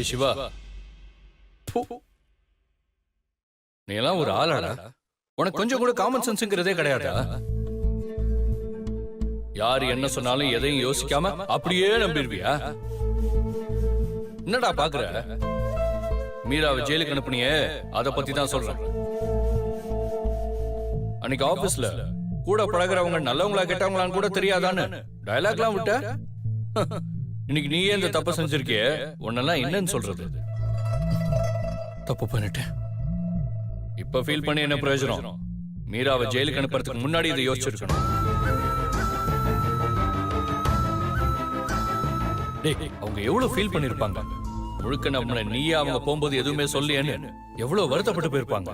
ஏ சிவா, நீ எல்லாம் ஒரு ஆளாடா? உனக்கு கொஞ்சம் கூட காமன் சென்ஸ்ங்கிறதே கிடையாதா? யாரு என்ன சொன்னாலும் எதையும் யோசிக்காம அப்படியே நம்பிடுவியா? என்னடா பாக்குற? மீராவை ஜெயிலுக்கு அனுப்புனியே, அத பத்தி தான் சொல்றேன். அன்னைக்கு ஆபீஸ்ல கூட பழகிறவங்க நல்லவங்களா கெட்டவங்களான்னு கூட தெரியாதான்னு டயலாக்லாம் விட்ட. இன்னைக்கு நீயே இந்த தப்பு செஞ்சிருக்கிய, உன்னெல்லாம் என்னன்னு சொல்றது? தப்பு பண்ணிட்டேன். இப்ப ஃபீல் பண்ணி என்ன பிரயோஜனம்? மீராவை ஜெயிலுக்கு அனுப்புறதுக்கு முன்னாடி இதை யோசிச்சிருக்கணும். அவங்க எவ்வளவு ஃபீல் பண்ணிருப்பாங்க. முழுக்க நம்மள நீயே அவங்க போகும்போது எதுவுமே சொல்லியேன்னு எவ்வளவு வருத்தப்பட்டு போயிருப்பாங்க.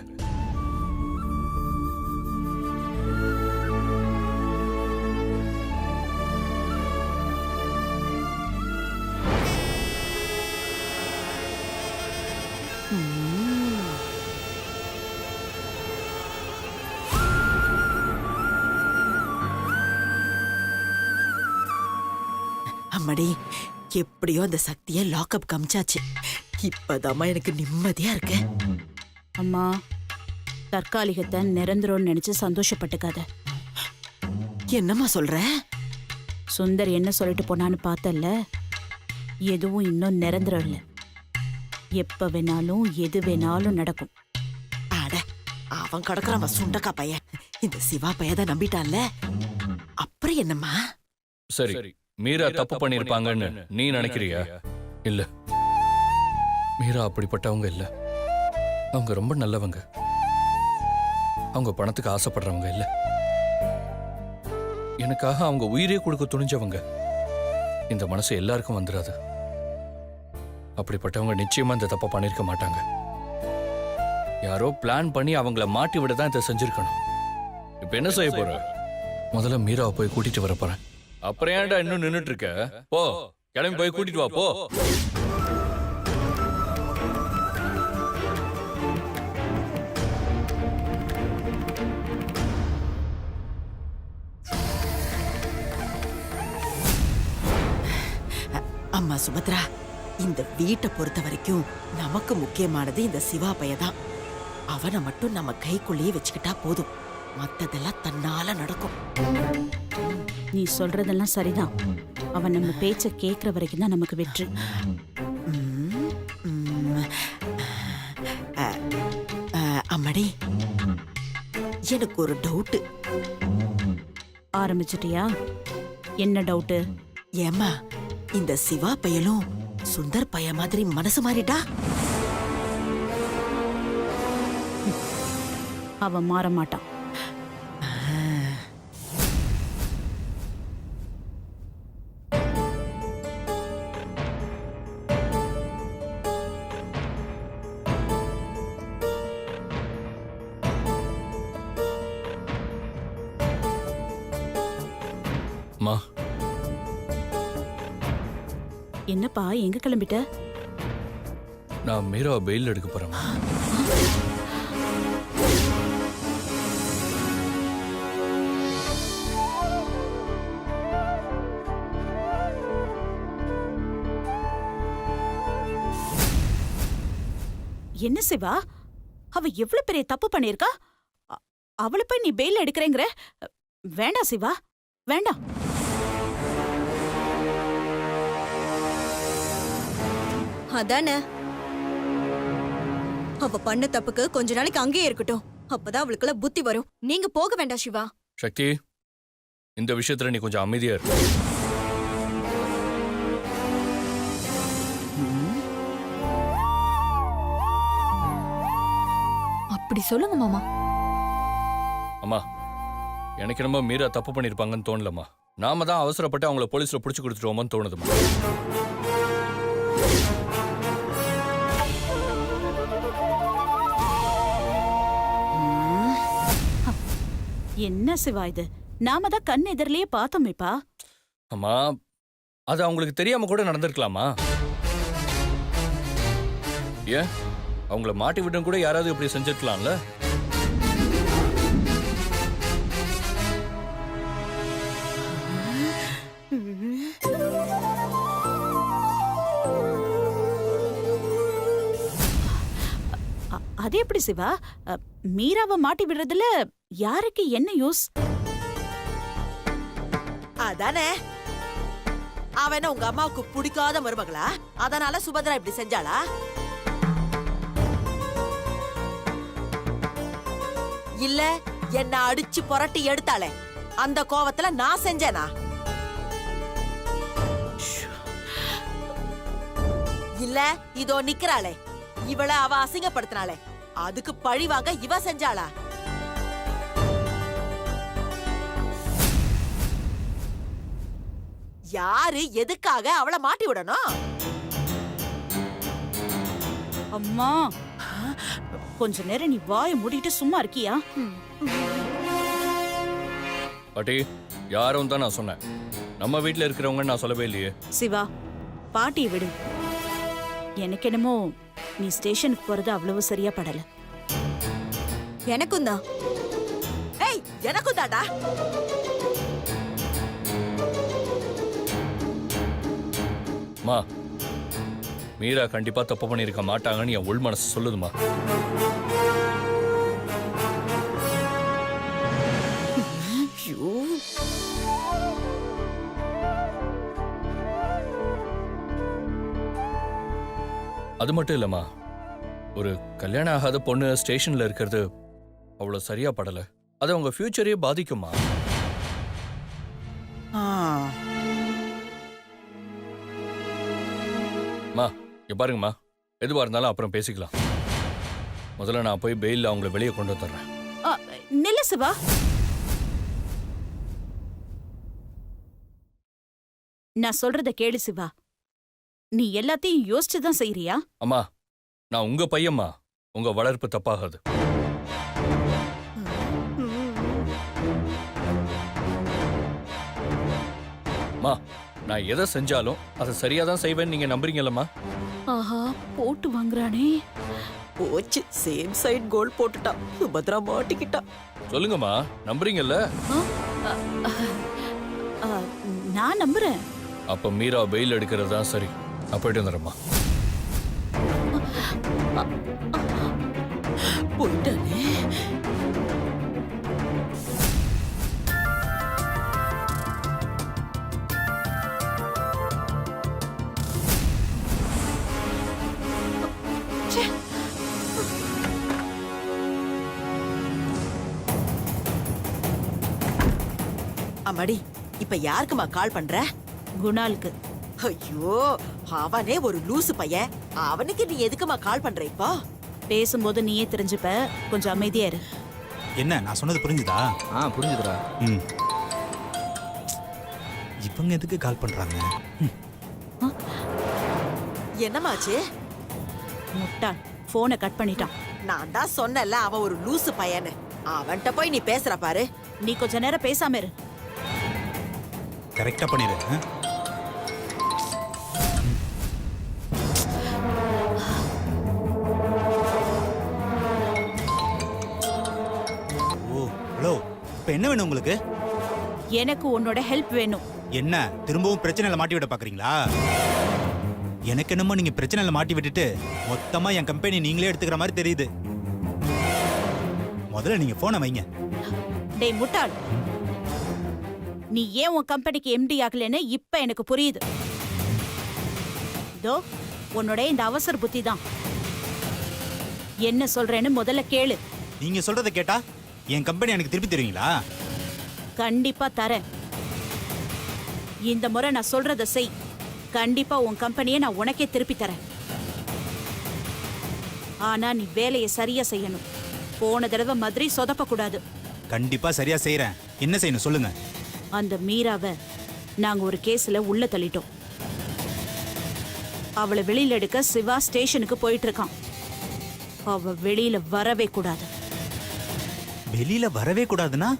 அம்மாடி, எப்படியோ அந்த சக்தியை லாக்அப் காமிச்சாச்சு. இப்பதாம்மா எனக்கு நிம்மதியா இருக்கு. அம்மா, தற்காலிகத்தை நிரந்தரம்னு நினைச்சு சந்தோஷப்பட்டுக்காத. என்னம்மா சொல்ற? சுந்தர் என்ன சொல்லிட்டு போனான்னு பார்த்தல்ல, எதுவும் இன்னும் நிரந்தரம் இல்லை. எப்ப வேணாலும் எது வேணாலும் நடக்கும். அட, அவன் கடக்குறவன் சுண்டக்கா பையன். இந்த சிவா பையதான் நம்பிட்டான்ல, அப்புறம் என்னம்மா? சரி, மீரா தப்பு பண்ணிருப்பாங்கன்னு நீ நினைக்கிறியா? இல்ல, மீரா அப்படிப்பட்டவங்க இல்ல. அவங்க ரொம்ப நல்லவங்க. அவங்க பணத்துக்கு ஆசைப்படுறவங்க இல்ல. எனக்காக அவங்க உயிரே கொடுக்க துணிஞ்சவங்க. இந்த மனசு எல்லாருக்கும் வந்துடாது. அப்படிப்பட்டவங்க நிச்சயமா இந்த தப்பை பண்ணிருக்க மாட்டாங்க. யாரோ பிளான் பண்ணி அவங்கள மாட்டி விட தான் இதை செஞ்சிருக்கணும். இப்ப என்ன செய்ய போற? முதல்ல மீராவை போய் கூட்டிட்டு வர போறேன். அப்புறம் ஏன்டா இன்னும் நின்னுட்டு இருக்க? போ, கிளம்பி போய் கூட்டிட்டு வா, போ. அம்மா சுபத்ரா, இந்த வீட்டை பொறுத்த வரைக்கும் நமக்கு முக்கியமானது இந்த சிவா பையதான். அவனை மட்டும் நம்ம கைக்குள்ளேயே வச்சுக்கிட்டா போதும். மத்ததெல்லாம் தன்னால நடக்கும். நீ சொல்றதெல்லாம் சரிதான். அவன் நம்ம பேச்ச கேட்கிற வரைக்கும் தான் நமக்கு வெற்றி. அம்மாடி, எனக்கு ஒரு டவுட். ஆரம்பிச்சிட்டியா? என்ன டவுட்டு? ஏம்மா, இந்த சிவா பையலும் சுந்தர் பைய மாதிரி மனசு மாறிட்டா? அவன் மாற மாட்டான். என்னப்பா, எங்க கிளம்பிட்ட? நான் மீரா பெயில் எடுக்க போறேன். என்ன சிவா, அவ எவ்வளவு பெரிய தப்பு பண்ணிருக்கா? அவளை போய் நீ பெயில் எடுக்கிறேங்கிற? வேண்டாம் சிவா, வேண்டாம். அதானே, அவ பண்ண தப்புக்கு கொஞ்ச நாளைக்கு அங்கேயே இருக்கட்டும். அப்பதான் அவளுக்குள்ள புத்தி வரும். நீங்க போக வேண்டாம் சிவா. சக்தி, இந்த விஷயத்துல நீ கொஞ்சம் அமைதியா இரு. அப்படி சொல்லுங்க மாமா. அம்மா, எனக்கு என்னமோ மீரா தப்பு பண்ணிருப்பாங்கன்னு தோணலம்மா. நாம தான் அவசரப்பட்டு அவங்கள போலீஸ்ல புடிச்சு கொடுத்துருவோமோன்னு தோணுதுமா. என்ன சிவா இது? நாம தான் கண் எதிரிலேயே பார்த்தோமேப்பா. அம்மா, அது அவங்களுக்கு தெரியாம கூட நடந்திருக்கலாமா? ஏன் அவங்கள மாட்டி விட்டும் கூட யாராவது இப்படி செஞ்சிருக்கலாம்ல? அது எப்படி சிவா? மீராவை மாட்டி விடுறதுல யாருக்கு என்ன யூஸ்? அதானே, அவன உங்க அம்மாவுக்கு பிடிக்காத மருமகளா? அதனால சுபத்ரா இப்படி செஞ்சாளா? இல்ல என்ன அடிச்சு புரட்டி எடுத்தாளே, அந்த கோவத்துல நான் செஞ்சேனா? இல்ல இதோ நிக்கிறாளே, இவள அவ அசிங்கப்படுத்தினாளே, அதுக்கு பழி வாங்க இவ செஞ்சாளா? யாரு எதுக்காக அவளை மாட்டி விடணும்? அம்மா, கொஞ்ச நேரம் நீ வாயை மூடிட்டு சும்மா இருக்கியா? பாட்டி யாரும் தான் நான் சொன்னேன். நம்ம வீட்ல இருக்கிறவங்க நான் சொல்லவே இல்லையே. சிவா, பாட்டியை விடு. எனக்கு என்னமோ நீ ஸ்டேஷனுக்கு போறது அவ்வளவு சரியா படல. எனக்கும் தான். ஏய், எனக்கும் தாடா. மா, மீரா கண்டிப்பா தப்பு பண்ணிருக்க மாட்டாங்கன்னு என் உள் மனசு சொல்லுதுமா. ஐயோ, அது மட்டும் இல்லம்மா, ஒரு கல்யாணம் ஆகாத பொண்ணு ஸ்டேஷன்ல இருக்கிறது அவ்வளவு சரியா படல. அது அவங்க ஃபியூச்சரையே பாதிக்குமா. ஆ, மா இங்க பாருங்கம்மா, எதுவா இருந்தாலும் அப்புறம் பேசிக்கலாம். முதல்ல நான் போய் பெயில்ல அவங்கள வெளியே கொண்டு வந்துடுறேன். நில்ல சிவா. நான் சொல்றத கேளு சிவா. நீ எல்லாத்தையும் யோசிச்சுதான் செய்யறியா? அம்மா, நான் உங்க பையம்மா, உங்க வளர்ப்பு தப்பாகாது. அம்மா, நான் எதை செஞ்சாலும் அதை சரியா தான் செய்வேன்னு நீங்க நம்புறீங்கல்லம்மா? ஆஹா, போட்டு வாங்குறானே. போச்சு, சேம் சைடு கோல் போட்டுட்டா. சுபத்ரா மாட்டிக்கிட்டா. சொல்லுங்கம்மா, நம்புறீங்கல்ல? ஆ, நான் நம்புறேன். அப்ப மீரா பெயில் எடுக்கிறது தான் சரி. நான் போயிட்டு வந்துடுறேம்மா. போயிட்டானே. அம்மாடி, இப்ப யாருக்குமா கால் பண்ற? குணாலுக்கு. ஐயோ, அவனே ஒரு லூசு பையன். அவனுக்கு நீ எதுக்குமா கால் பண்ற இப்போ? பேசும்போது நீயே தெரிஞ்சுப்ப. கொஞ்சம் அமைதியா இரு. என்ன நான் சொன்னது புரிஞ்சுதா? புரிஞ்சுதுடா. ம். இவங்க எதுக்கு கால் பண்றாங்க? என்னமாச்சு? முட்டாள், போனை கட் பண்ணிட்டான். நான் தான் சொன்னல அவன் ஒரு லூசு பையன்னு. அவன்கிட்ட போய் நீ பேசுற பாரு. நீ கொஞ்ச நேரம் பேசாம இரு. கரெக்டா பண்ணிடு. ஓ, ஹலோ. இப்ப என்ன வேணும் உங்களுக்கு? எனக்கு உன்னோட ஹெல்ப் வேணும். என்ன திரும்பவும் பிரச்சனையில மாட்டி விட பாக்குறீங்களா? எனக்கு என்னமோ நீங்க பிரச்சனையில மாட்டி விட்டுட்டு மொத்தமா என் கம்பெனி நீங்களே எடுத்துக்கிற மாதிரி தெரியுது. முதல்ல நீங்க போனை வைங்க. டேய் முட்டாள், நீ ஏன் உன் கம்பெனிக்கு எம்டி ஆகலன்னு இப்ப எனக்கு புரியுது. இதோ உன்னோட இந்த அவசர புத்தி தான். என்ன சொல்றேன்னு முதல்ல கேளு. நீங்க சொல்றதை கேட்டா என் கம்பெனி எனக்கு திருப்பி தருவீங்களா? கண்டிப்பா தரேன். இந்த முறை நான் சொல்றத செய். கண்டிப்பா உன் கம்பெனியை நான் உனக்கே திருப்பி தரேன். ஆனா நீ வேலையை சரியா செய்யணும். போன தடவை மாதிரி சொதப்ப கூடாது. கண்டிப்பா சரியா செய்யறேன். என்ன செய்யணும் சொல்லுங்க. அந்த மீராவை நாங்க ஒரு கேஸ்ல உள்ள தள்ளிட்டோம். அவளை வெளியில எடுக்க சிவா ஸ்டேஷனுக்கு போயிட்டு இருக்கான். அவ வெளியில வரவே கூடாது. வெளியில வரவே கூடாதுன்னா?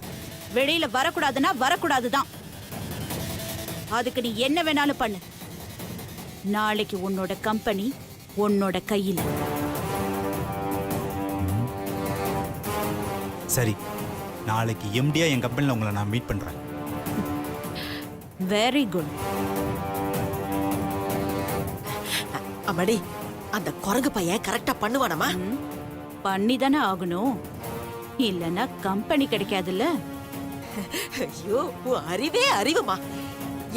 வெளியில வரக்கூடாதுன்னா வரக்கூடாதுதான். அதுக்கு நீ என்ன வேணாலும் பண்ணு. நாளைக்கு உன்னோட கம்பெனி உன்னோட கையில. சரி, நாளைக்கு எம்டியா என் கம்பெனில உங்களை நான் மீட் பண்றேன். Very good. அம்மாடி, அந்த குரங்கு பையன் கரெக்டா பண்ணுவானமா? பண்ணி தானே ஆகணும், இல்லனா கம்பெனி கிடைக்காதுல்ல. ஐயோ, உன் அறிவே அறிவுமா.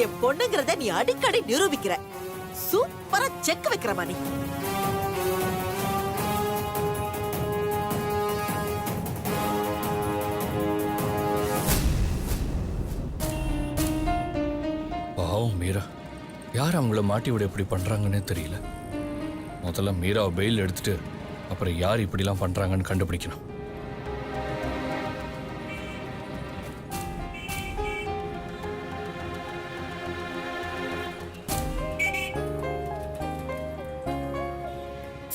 என் பொண்ணுங்கிறத நீ அடிக்கடி நிரூபிக்கிற. சூப்பரா செக் வைக்கிறமா நீ. பாவம் மீரா, யார் அவங்கள மாட்டி விட இப்படி பண்றாங்கன்னே தெரியல. முதல்ல மீராவை பெயில் எடுத்துட்டு அப்புறம் யார் இப்படிலாம் பண்றாங்கன்னு கண்டுபிடிக்கணும்.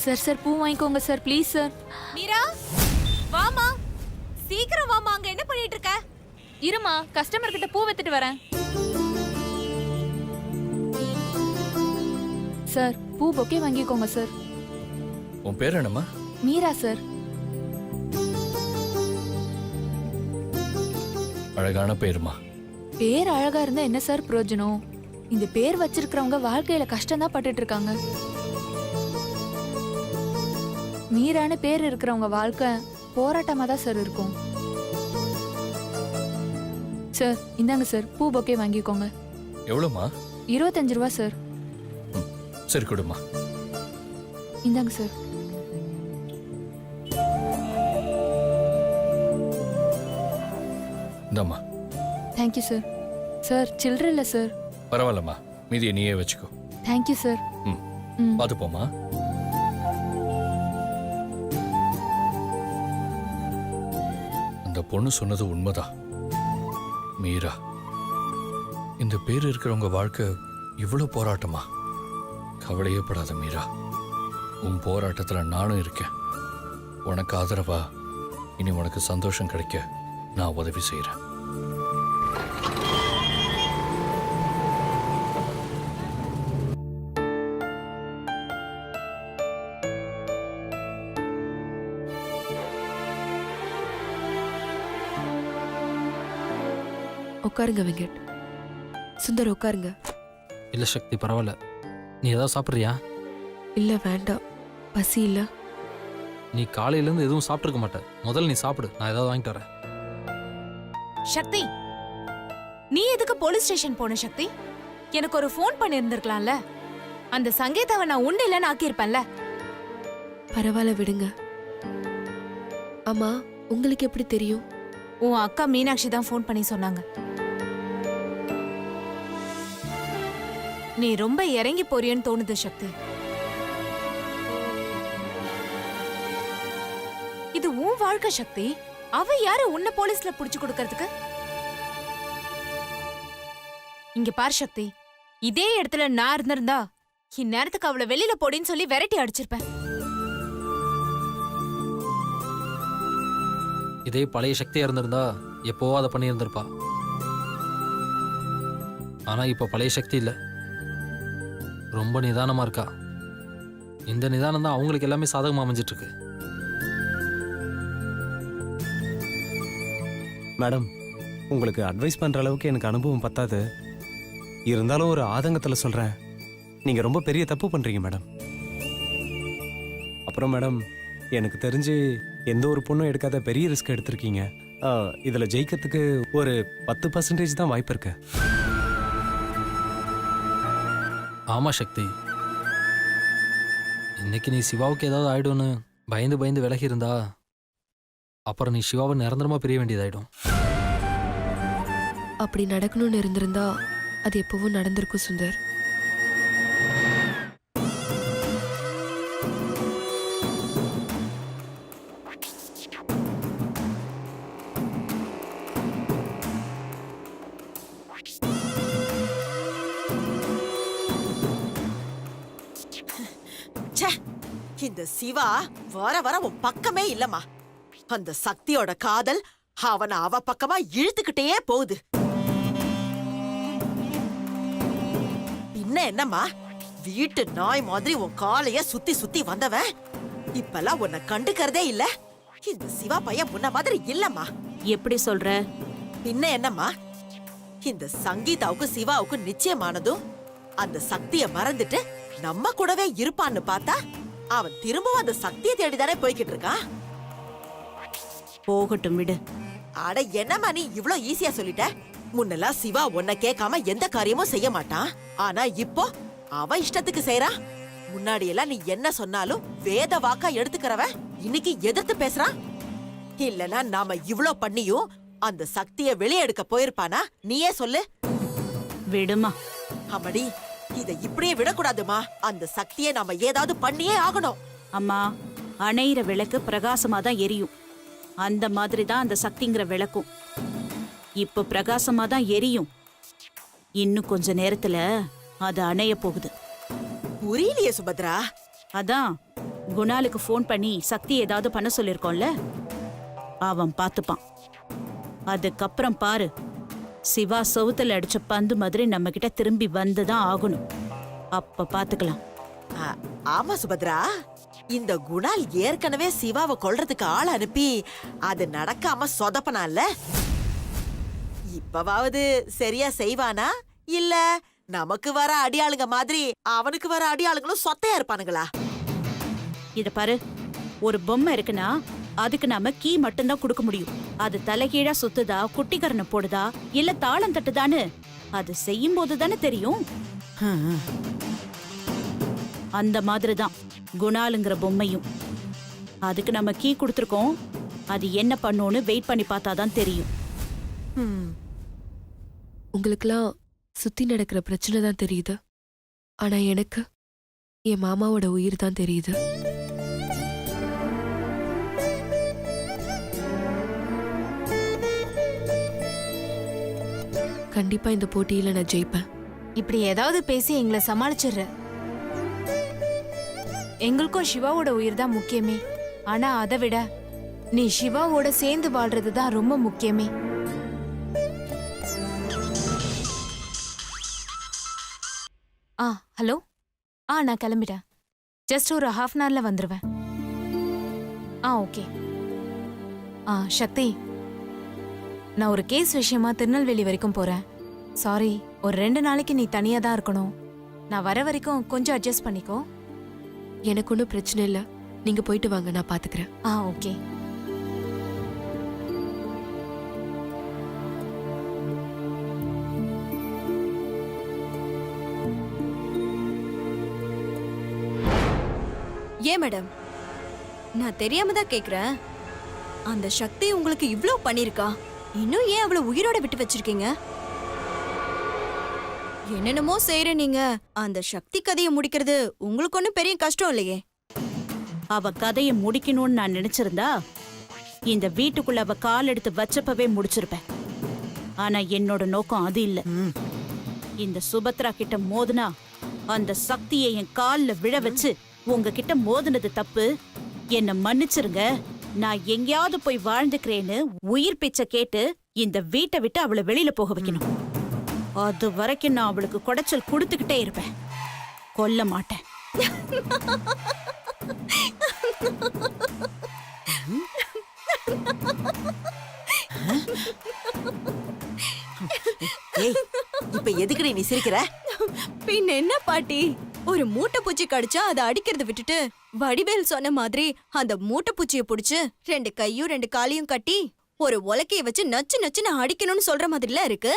சார் சார் பூ வாங்கிக்கோங்க சார், ப்ளீஸ் சார். மீரா வாமா, சீக்கிரம் வாமா. அங்க என்ன பண்ணிட்டு இருக்க? இருமா, கஸ்டமர் கிட்ட பூ வித்துட்டு வரேன். சார் பூ பொக்கே வாங்கிக்கோங்க சார். உன் பேர் என்னம்மா? மீரா சார். அழகான பேருமா. பேர் அழகா இருந்தா என்ன சார் பிரயோஜனம்? இந்த பேர் வச்சிருக்கிறவங்க வாழ்க்கையில கஷ்டம் தான் பட்டுட்டு இருக்காங்க. மீரான பேர் இருக்கிறவங்க வாழ்க்கை போராட்டமா தான் சார் இருக்கும். சார் இந்தாங்க சார், பூ பொக்கே வாங்கிக்கோங்க. எவ்வளோமா? 25 ரூபா சார். சரி கொடுமா. இந்தாங்க சார். இந்தாம்மா. Thank you sir. சார் சில்லற இல்ல சார். பரவாயில்லம்மா, மீதியை நீயே வச்சுக்கோ. Thank you sir. ம், ம். பார்த்து போமா. அந்த பொண்ணு சொன்னது உண்மைதான் மீரா. இந்த பேர் இருக்கிறவங்க வாழ்க்கை இவ்வளவு போராட்டமா? கவலையே படாத மீரா, உன் போராட்டத்துல நானும் இருக்கேன். உனக்கு ஆதரவா இனி உனக்கு சந்தோஷம் கிடைக்க நான் உதவி செய்யறேன். உட்காருங்க வெங்கட். சுந்தர் உட்காருங்க. இல்லை சக்தி, பரவாயில்ல. நீ ஏதாவது சாப்பிட்றியா? இல்ல வேண்டாம், பசி இல்ல. நீ காலையிலேருந்து எதுவும் சாப்பிட்ருக்க மாட்டேன். முதல்ல நீ சாப்பிடு, நான் ஏதாவது வாங்கிட்டு வரேன். சக்தி, நீ எதுக்கு போலீஸ் ஸ்டேஷன் போன? சக்தி, எனக்கு ஒரு ஃபோன் பண்ணி இருந்திருக்கலாம்ல. அந்த சங்கீதாவை நான் உண்டு இல்லைன்னு ஆக்கியிருப்பேன்ல. பரவாயில்ல விடுங்க. ஆமா, உங்களுக்கு எப்படி தெரியும்? உன் அக்கா மீனாட்சி தான் ஃபோன் பண்ணி சொன்னாங்க. நீ ரொம்ப இறங்கி போறியன்னு தோணுது சக்தி. இது உன் வாழ்க்கை சக்தி. அவ யாரு உன்னை போலீஸ்ல புடிச்சு கொடுக்கறதுக்கு? இங்க பார் சக்தி, இதே இடத்துல நான் இருந்திருந்தா இந்நேரத்துக்கு அவளை வெளியில போடின்னு சொல்லி விரட்டி அடிச்சிருப்பேன். இதே பழைய சக்தியாக இருந்திருந்தா எப்போவோ அதை பண்ணியிருந்திருப்பா. ஆனால் இப்போ பழைய சக்தி இல்லை, ரொம்ப நிதானமாக இருக்கா. இந்த நிதானம் தான் அவங்களுக்கு எல்லாமே சாதகமாக அமைஞ்சிட்டு இருக்கு. மேடம், உங்களுக்கு அட்வைஸ் பண்ணுற அளவுக்கு எனக்கு அனுபவம் பத்தாது. இருந்தாலும் ஒரு ஆதங்கத்தில் சொல்கிறேன், நீங்கள் ரொம்ப பெரிய தப்பு பண்ணுறீங்க மேடம். அப்புறம் மேடம், எனக்கு தெரிஞ்சு எந்த ஒரு பொண்ணும் எடுக்காத பெரிய ரிஸ்க் எடுத்திருக்கீங்க. இதில் ஜெயிக்கிறதுக்கு ஒரு 10% தான் வாய்ப்பு இருக்கு. ஆமாம் சக்தி, இன்னைக்கு நீ சிவாவுக்கு ஏதாவது ஆயிடும்னு பயந்து பயந்து விலகி இருந்தா அப்புறம் நீ சிவாவை நிரந்தரமாக பிரிய வேண்டியதாயிடும். அப்படி நடக்கணும்னு இருந்திருந்தா அது எப்பவும் நடந்திருக்கும் சுந்தர். இந்த சிவா வர வர உன் பக்கமே இல்லம்மா. அந்த சக்தியோட காதல் அவனை அவ பக்கமா இழுத்துக்கிட்டே போகுது. பின்ன என்னம்மா, வீட்டு நாய் மாதிரி உன் காலைய சுத்தி சுத்தி வந்தவன் இப்பெல்லாம் உன்னை கண்டுக்கிறதே இல்ல. இந்த சிவா பையன் உன்ன மாதிரி இல்லம்மா. எப்படி சொல்ற? பின்ன என்னம்மா, இந்த சங்கீதாவுக்கு சிவாவுக்கு நிச்சயமானதும் அந்த சக்திய மறந்துட்டு நம்ம கூடவே இருப்பான்னு பார்த்தா அவன் திரும்பவும் அந்த சக்தியை தேடிதானே போய்கிட்டு இருக்கான். போகட்டும் விடு. அட என்னம்மா நீ இவ்ளோ ஈஸியா சொல்லிட்ட? முன்னெல்லாம் சிவா உன்னை கேட்காம எந்த காரியமும் செய்ய மாட்டான். ஆனா இப்போ அவ இஷ்டத்துக்கு செய்றா. முன்னாடி எல்லாம் நீ என்ன சொன்னாலும் வேத வாக்கா எடுத்துக்கிறவ இன்னைக்கு எதிர்த்து பேசுறான். இல்லனா நாம இவ்ளோ பண்ணியும் அந்த சக்தியை வெளியே எடுக்க போயிருப்பானா? நீயே சொல்லு. விடுமா. அம்மடி, இத இப்படியே விடக்கூடாதுமா. அந்த சக்தியை நாம ஏதாவது பண்ணியே ஆகணும். அம்மா, அணையிற விளக்கு பிரகாசமா தான் எரியும். அந்த மாதிரி தான் அந்த சக்திங்கிற விளக்கும். இப்போ பிரகாசமா தான் எரியும். இன்னும் கொஞ்ச நேரத்துல அது அணைய போகுது. புரியலையே சுபத்ரா. அதான் குணாலுக்கு ஃபோன் பண்ணி சக்தி ஏதாவது பண்ண சொல்லிருக்கோம்ல, அவன் பார்த்துப்பான். அதுக்கப்புறம் பாரு, சிவா சவுத்துல அடிச்ச பந்து மாதிரி நம்ம கிட்ட திரும்பி வந்துதான் ஆகணும். அப்ப பாத்துக்கலாம். ஆமா சுபத்ரா, இந்த குணால் ஏற்கனவே சிவாவை கொல்றதுக்கு ஆள் அனுப்பி அது நடக்காம சொதப்பனால. இப்பவாவது சரியா செய்வானா, இல்ல நமக்கு வர அடியாளுங்க மாதிரி அவனுக்கு வர அடியாளுங்களும் சொத்தையா இருப்பானுங்களா? இத பாரு, ஒரு பொம்மை இருக்குன்னா அதுக்கு நாம கீ மட்டும்தான் கொடுக்க முடியும். அது தலைகீழா சுத்துதா, குட்டிக்கரணை போடுதா, இல்ல தாளம் தட்டுதான்னு அது செய்யும் போது தானே தெரியும். அந்த மாதிரிதான் குணாலுங்கிற பொம்மையும். அதுக்கு நம்ம கீ கொடுத்துருக்கோம். அது என்ன பண்ணுன்னு வெயிட் பண்ணி பார்த்தாதான் தெரியும். உங்களுக்கெல்லாம் சுத்தி நடக்கிற பிரச்சனை தான் தெரியுது. ஆனா எனக்கு என் மாமாவோட உயிர் தான் தெரியுது. கண்டிப்பா இந்த போட்டியில நான் ஜெயிப்பேன். இப்படி ஏதாவது பேசி எங்களை சமாளிச்சிடுற. எங்களுக்கும் சிவாவோட உயிர் தான் முக்கியமே. ஆனா அதை விட நீ சிவாவோட சேர்ந்து வாழ்றது தான் ரொம்ப முக்கியமே. ஹலோ. நான் கிளம்பிட்டேன். ஜஸ்ட் ஒரு ½ அன் ஹவர்ல வந்துருவேன். ஓகே. சக்தி, நான் ஒரு கேஸ் விஷயமா திருநெல்வேலி வரைக்கும் போறேன். சாரி, ஒரு 2 நாளைக்கு நீ தனியா தான் இருக்கணும். நான் வர வரைக்கும் கொஞ்சம் அட்ஜஸ்ட் பண்ணிக்கோ. எனக்கு ஒன்றும் பிரச்சனை இல்லை. நீங்க போயிட்டு வாங்க, நான் பாத்துக்கிறேன். ஓகே. ஏன் மேடம், நான் தெரியாம தான் கேக்குறேன். அந்த சக்தி உங்களுக்கு இவ்ளோ பண்ணிருக்கா, இன்னும் ஏன் அவளை உயிரோட விட்டு வச்சிருக்கீங்க? என்னென்னமோ செய்யற நீங்க, அந்த சக்தி கதையை முடிக்கிறது உங்களுக்கு ஒன்னும் பெரிய கஷ்டம் இல்லையே. அவ கதையை முடிக்கணும்னு நான் நினைச்சிருந்தா இந்த வீட்டுக்குள்ள அவ கால் எடுத்து வச்சப்பவே முடிச்சிருப்பேன். ஆனா என்னோட நோக்கம் அது இல்ல. இந்த சுபத்ரா கிட்ட மோதுனா அந்த சக்தியை என் கால்ல விழ வச்சு உங்ககிட்ட மோதுனது தப்பு, என்ன மன்னிச்சிருங்க, நான் எங்கேயாவது போய் வாழ்ந்துக்கிறேன்னு உயிர் பிச்சை கேட்டு இந்த வீட்டை விட்டு அவளை வெளியில போக வைக்கணும். அது வரைக்கும் நான் அவளுக்கு குடைச்சல் கொடுத்துக்கிட்டே இருப்பேன். கொல்ல மாட்டேன். ஏய், இப்ப எதுக்குடி நீ சிரிக்கிற? பின் என்ன பாட்டி, ஒரு மூட்டை பூச்சி கடிச்சா அதை அடிக்கிறத விட்டுட்டு வடிவேல் சொன்ன மாதிரி அந்த மூட்டை பூச்சியை புடிச்சு 2 கையும் 2 காலையும் கட்டி ஒரு உலக்கைய வச்சு நச்சு நச்சுன்னு அடிக்கணும்னு சொல்ற மாதிரில இருக்கு.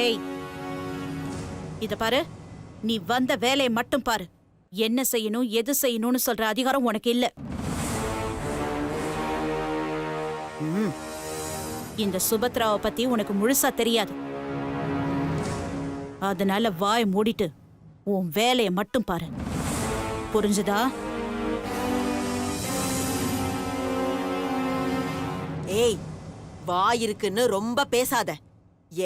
ஏய், இத பாரு, நீ வந்த வேலையை மட்டும் பாரு. என்ன செய்யணும் எது செய்யணும்னு சொல்ற அதிகாரம் உனக்கு இல்ல. இந்த சுபத்ராவை பத்தி உனக்கு முழுசா தெரியாது. அதனால வாய் மூடிட்டு உன் வேலையை மட்டும் பாரு. புரிஞ்சுதா? ஏய், வாய் இருக்குன்னு ரொம்ப பேசாத.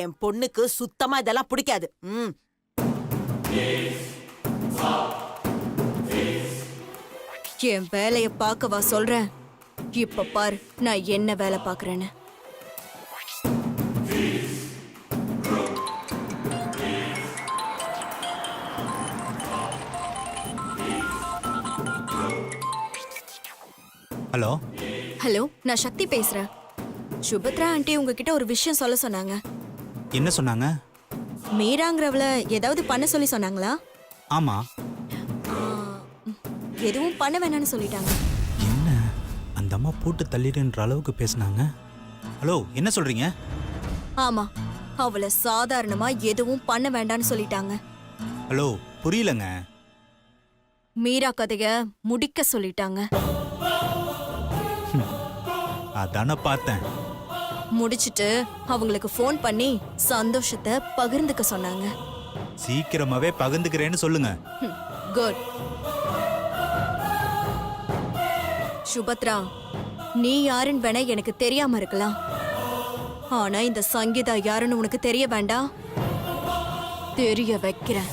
என் பொண்ணுக்கு சுத்தமா இதெல்லாம் பிடிக்காது. என் வேலைய பார்க்கவா சொல்றேன்? இப்ப பாரு நான் என்ன வேலை பார்க்கறேன்னு. ஹலோ. ஹலோ, நான் சக்தி பேசுறேன். சுபத்ரா ஆண்டி உங்ககிட்ட ஒரு விஷயம் சொல்ல சொன்னாங்க. என்ன சொன்னாங்க? மீராங்கிறவள ஏதாவது பண்ண சொல்லி சொன்னாங்களா? ஆமா. எதுவும் பண்ண வேணாம்னு சொல்லிட்டாங்க. என்ன அந்த அம்மா போட்டு தள்ளிடுன்ற அளவுக்கு பேசுனாங்க? ஹலோ, என்ன சொல்றீங்க? ஆமா, அவளை சாதாரணமா எதுவும் பண்ண வேண்டாம்னு சொல்லிட்டாங்க. ஹலோ, புரியலங்க. மீரா கதைய முடிக்க சொல்லிட்டாங்க. அதான பார்த்தேன். முடிச்சிட்டு அவங்களுக்கு ஃபோன் பண்ணி சந்தோஷத்தை பகிர்ந்துக்க சொன்னாங்க. சீக்கிரமாவே பகிர்ந்துக்கிறேன்னு சொல்லுங்க. குட். சுபத்ரா, நீ யாருன்னு வேணா எனக்கு தெரியாம இருக்கலாம். ஆனா இந்த சங்கீதா யாருன்னு உனக்கு தெரிய வேண்டாம். தெரிய வைக்கிறேன்.